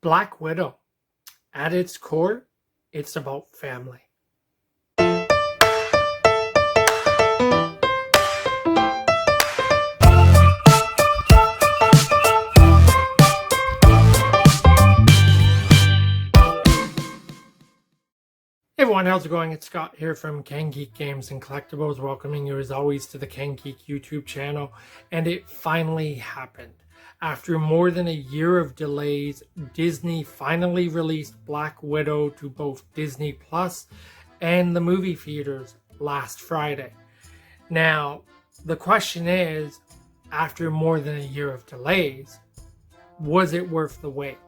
Black Widow. At its core, it's about family. Hey everyone, how's it going? It's Scott here from Ken Geek Games and Collectibles, welcoming you as always to the Ken Geek YouTube channel. And it finally happened. After more than a year of delays, Disney finally released Black Widow to both Disney Plus and the movie theaters last Friday. Now, the question is, after more than a year of delays, was it worth the wait?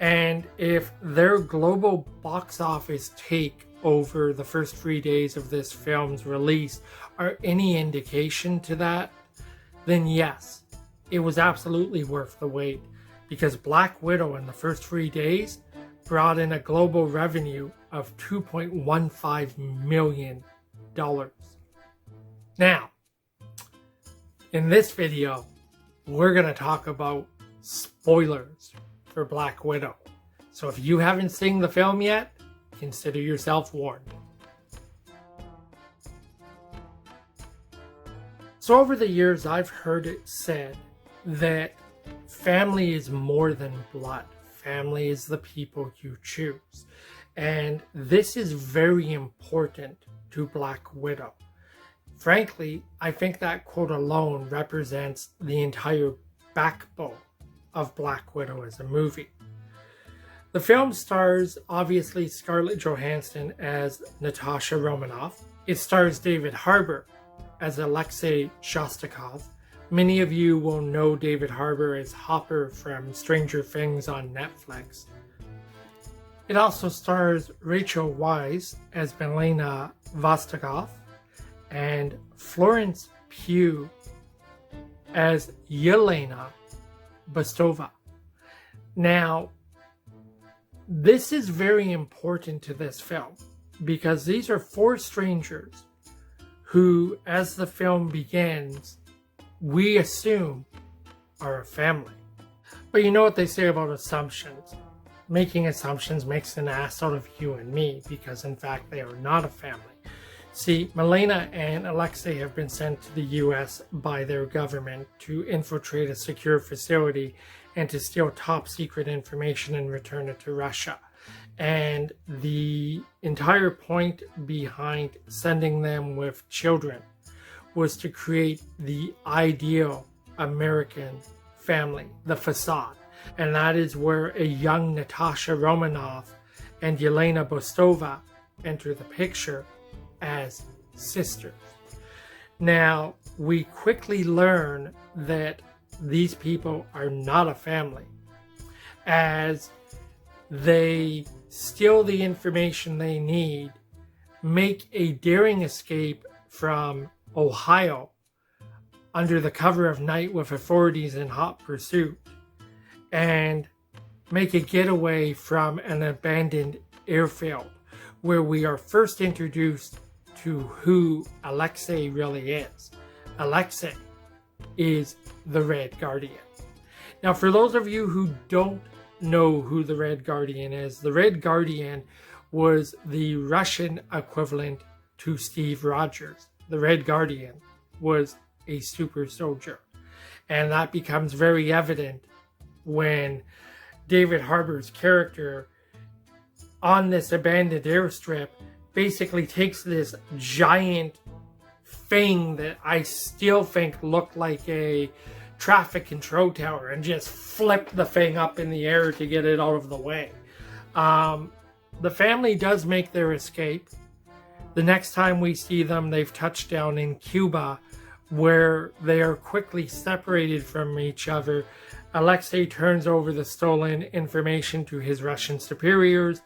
And if their global box office take over the first 3 days of this film's release are any indication to that, then yes, it was absolutely worth the wait, because Black Widow in the first 3 days brought in a global revenue of $2.15 million. Now, in this video, we're going to talk about spoilers for Black Widow. So if you haven't seen the film yet, consider yourself warned. So over the years, I've heard it said that family is more than blood. Family is the people you choose. And this is very important to Black Widow. Frankly, I think that quote alone represents the entire backbone of Black Widow as a movie. The film stars, obviously, Scarlett Johansson as Natasha Romanoff. It stars David Harbour as Alexei Shostakov. Many of you will know David Harbour as Hopper from Stranger Things on Netflix. It also stars Rachel Weisz as Milena Vostokov and Florence Pugh as Yelena Bostova. Now, this is very important to this film because these are four strangers who, as the film begins, we assume are a family. But you know what they say about assumptions. Making assumptions makes an ass out of you and me because, in fact, they are not a family. See, Milena and Alexei have been sent to the US by their government to infiltrate a secure facility and to steal top secret information and return it to Russia. And the entire point behind sending them with children was to create the ideal American family, the facade. And that is where a young Natasha Romanoff and Yelena Bostova enter the picture as sisters. Now, we quickly learn that these people are not a family, as they steal the information they need, make a daring escape from Ohio under the cover of night with authorities in hot pursuit, and make a getaway from an abandoned airfield where we are first introduced to who Alexei really is. Alexei is the Red Guardian. Now, for those of you who don't know who the Red Guardian is, the Red Guardian was the Russian equivalent to Steve Rogers. The Red Guardian was a super soldier. And that becomes very evident when David Harbour's character on this abandoned airstrip basically takes this giant thing that I still think looked like a traffic control tower and just flipped the thing up in the air to get it out of the way. The family does make their escape. The next time we see them, they've touched down in Cuba, where they are quickly separated from each other. Alexei turns over the stolen information to his Russian superiors.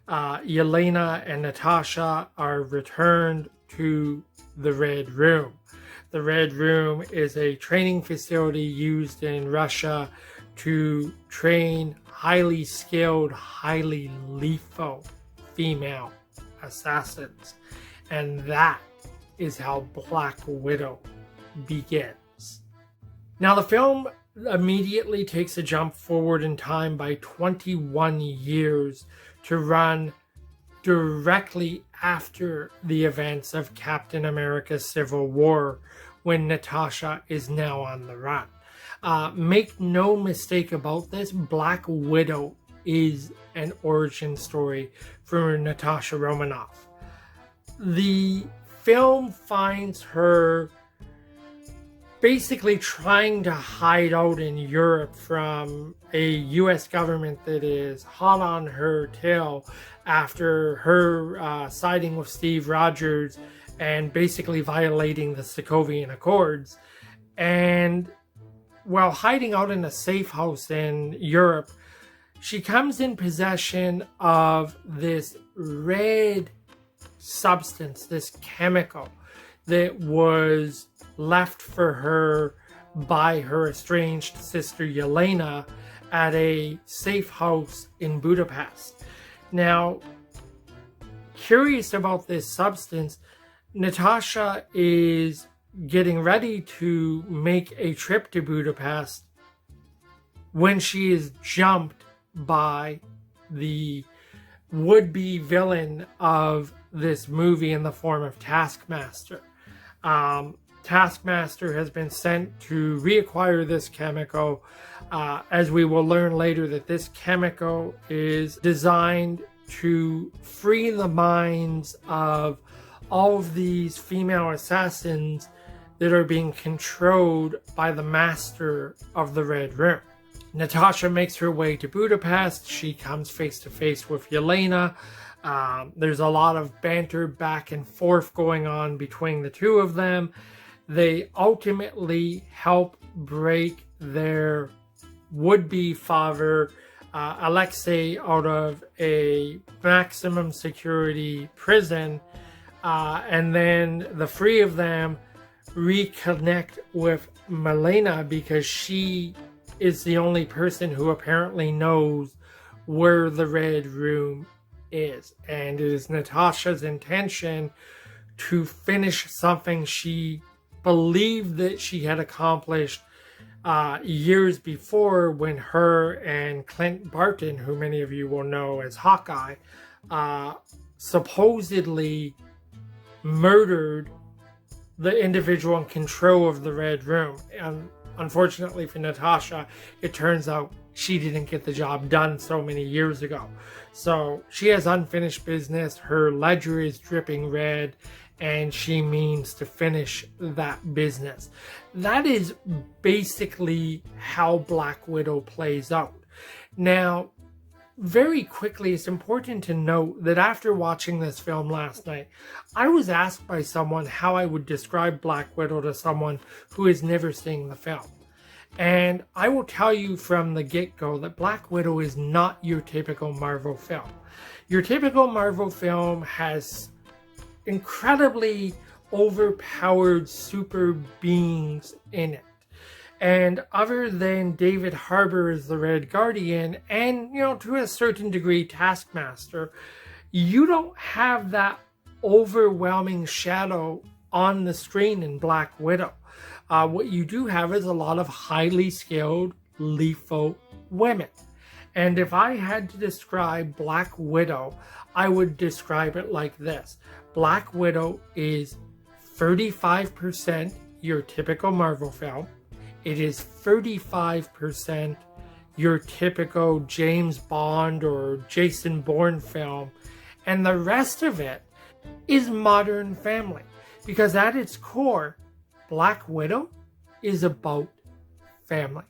Yelena and Natasha are returned to the Red Room. The Red Room is a training facility used in Russia to train highly skilled, highly lethal female assassins. And that is how Black Widow begins. Now, the film immediately takes a jump forward in time by 21 years to run directly after the events of Captain America Civil War, when Natasha is now on the run. Make no mistake about this, Black Widow is an origin story for Natasha Romanoff. The film finds her basically trying to hide out in Europe from a US government that is hot on her tail after her siding with Steve Rogers and basically violating the Sokovian Accords. And while hiding out in a safe house in Europe, she comes in possession of this red substance, this chemical that was left for her by her estranged sister Yelena at a safe house in Budapest. Now, curious about this substance, Natasha is getting ready to make a trip to Budapest when she is jumped by the would-be villain of this movie in the form of Taskmaster. Taskmaster has been sent to reacquire this chemical, as we will learn later that this chemical is designed to free the minds of all of these female assassins that are being controlled by the master of the Red Room. Natasha makes her way to Budapest. She comes face to face with Yelena. There's a lot of banter back and forth going on between the two of them. They ultimately help break their would-be father, Alexei, out of a maximum security prison. And then the three of them reconnect with Milena because she is the only person who apparently knows where the Red Room is. And it is Natasha's intention to finish something she believed that she had accomplished years before, when her and Clint Barton, who many of you will know as Hawkeye, supposedly murdered the individual in control of the Red Room. And unfortunately for Natasha, it turns out she didn't get the job done so many years ago. So she has unfinished business. Her ledger is dripping red, and she means to finish that business. That is basically how Black Widow plays out. Now, very quickly, it's important to note that after watching this film last night, I was asked by someone how I would describe Black Widow to someone who has never seen the film. And I will tell you from the get-go that Black Widow is not your typical Marvel film. Your typical Marvel film has incredibly overpowered super beings in it. And other than David Harbour as the Red Guardian, and, to a certain degree, Taskmaster, you don't have that overwhelming shadow on the screen in Black Widow. What you do have is a lot of highly skilled, lethal women. And if I had to describe Black Widow, I would describe it like this. Black Widow is 35% your typical Marvel film. It is 35% your typical James Bond or Jason Bourne film. And the rest of it is Modern Family. Because at its core, Black Widow is about family.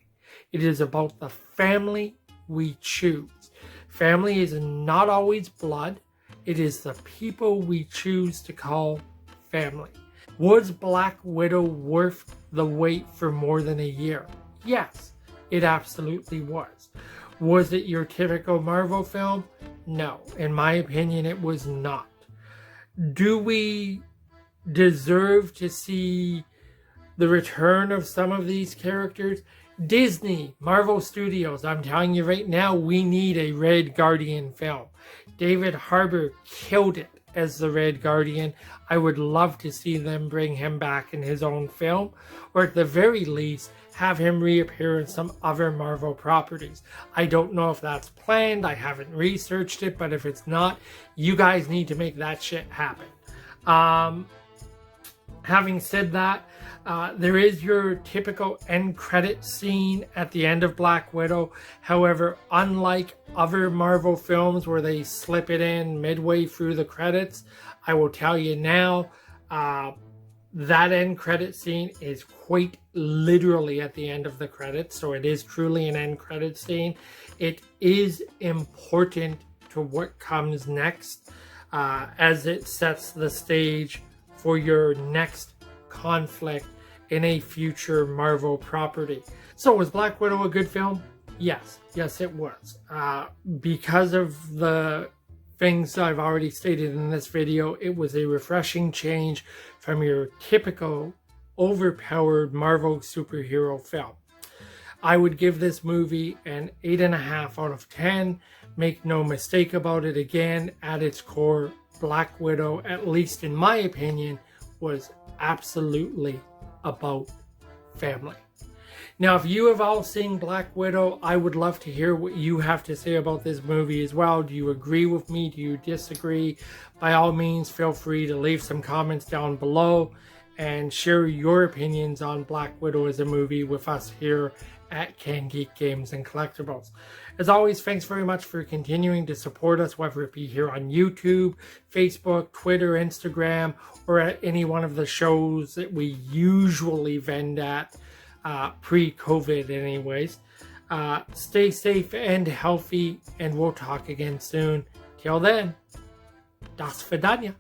It is about the family we choose. Family is not always blood. It is the people we choose to call family. Was Black Widow worth the wait for more than a year? Yes, it absolutely was. Was it your typical Marvel film? No, in my opinion, it was not. Do we deserve to see the return of some of these characters? Disney, Marvel Studios, I'm telling you right now, we need a Red Guardian film. David Harbour killed it as the Red Guardian. I would love to see them bring him back in his own film, or at the very least, have him reappear in some other Marvel properties. I don't know if that's planned. I haven't researched it, but if it's not, you guys need to make that shit happen. Having said that, there is your typical end credit scene at the end of Black Widow. However, unlike other Marvel films where they slip it in midway through the credits, I will tell you now, that end credit scene is quite literally at the end of the credits, so it is truly an end credit scene. It is important to what comes next, as it sets the stage for your next conflict in a future Marvel property. So was Black Widow a good film? Yes. Yes, it was. Because of the things I've already stated in this video, it was a refreshing change from your typical overpowered Marvel superhero film. I would give this movie an 8.5 out of 10. Make no mistake about it, again, at its core, Black Widow, at least in my opinion, was absolutely about family. Now, if you have all seen Black Widow, I would love to hear what you have to say about this movie as well. Do you agree with me? Do you disagree? By all means, feel free to leave some comments down below and share your opinions on Black Widow as a movie with us here at Can Geek Games and Collectibles. As always, thanks very much for continuing to support us, whether it be here on YouTube, Facebook, Twitter, Instagram, or at any one of the shows that we usually vend at, pre-COVID anyways. Stay safe and healthy, and we'll talk again soon. Till then, das Vidania.